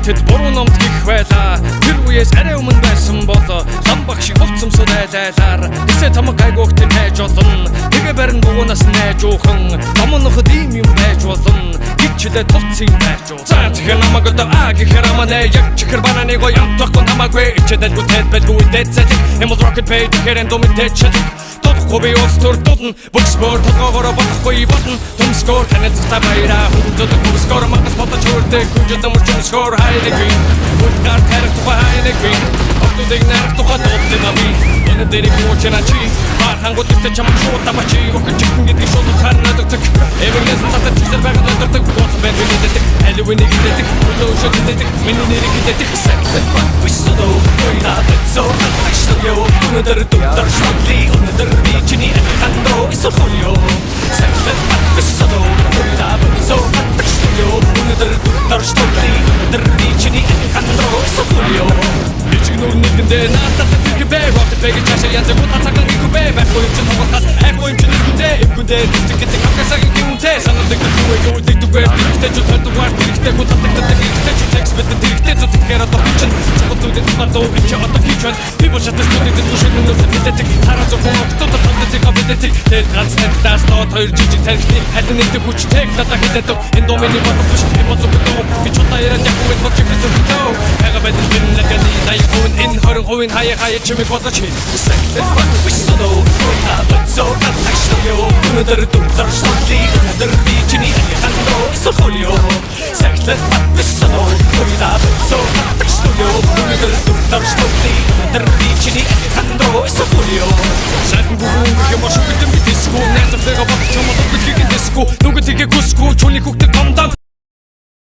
Тэд буруу номд гих байлаа. Тэр үеэс арай өмнө байсан бол лам багш хувцсамсууд айлайлаар тэсэ тамаг гайгуугт хайж олон. Тэгээ барин дуунаас найж уухан номноход ийм юм байж болно. Гिचлээ тулцын байж уу. За тэгэхээр намайг одоо гэхээр аманаа яг чихэр бананы гоё амтахгүй намайг ичэдэл бүтэд бэлгүй дэцэт эмэл rocket page хэрэн домитэч Тохгүй би устөр тулна бүкспор толгоогоор бодохгүй бодно төмскор танаас тавайра хүндэд бүкскор магас бодож хүрдэг хүндэд мөрчмскор хайдаг бүлгар тарих хайдаг автодыг нарах тухай толтой наби энэ дэрэг уучрачи хангууд ихтэй чамд шууд табачи өгч чихэн гэдэг шууд харнадаг эвэгнээс татаж чисэр байгаад дурдаг гоц бэвэдэг элвэнийг гэдэг өлөөшөд гэдэг миний нэрийг гэдэг саксет висодо ойраад зоо ашигё өнөдөр дудар шатли өнөдөр бичний хандро исохолё саксет висодо ойраад зоо ашигё өнөдөр дудар шатли өнөдөр бичний хандро исохолё бичнүр нэгэндээ наатат бэвэ вот бэгэ чашаа янз бүр тацахан гүбэ байхгүй юм чинь хогоос айхгүй юм чинь гүдээ гэдэг хагасагийн гүнтэй санаадаг дүүгээ дүүгээ тэгтээ ч төлөвөр тэгтээ гутдаг тэгтээ ч текст бит тэгтээ ч тэгэхээр одоо бичин чигтүүд одоо бич одоо хийчихвэл би бол шатас гэдэг бүшиг нүнээс мэддэг хараа зөв хогтод танддаг хавэдэг тэр ганцхан даас доод хоёр жижиг тарихны аль нэгдэг хүчтэйг надад хэлдэг энэ домины бодож би бодож би ч удаа яриад яг үгүй бодож гэсэн тоо хага байдаг би нэгэн найхун энэ 20% хаяа чимэг бодож саксет висодо ойраад зоо ашигё өнөдөр дудар шатли өнөдөр бичний хандро исохолё саксет висодо ойраад зоо ашигё өнөдөр дудар шатли өнөдөр бичний хандро исохолё шатн бүгэн юм ашиг гэдэг диско нэзэфтэйг бодож чамд гэдэг диско нүгэ тэгээ гүсгүү чүний хүүхдээ гомдан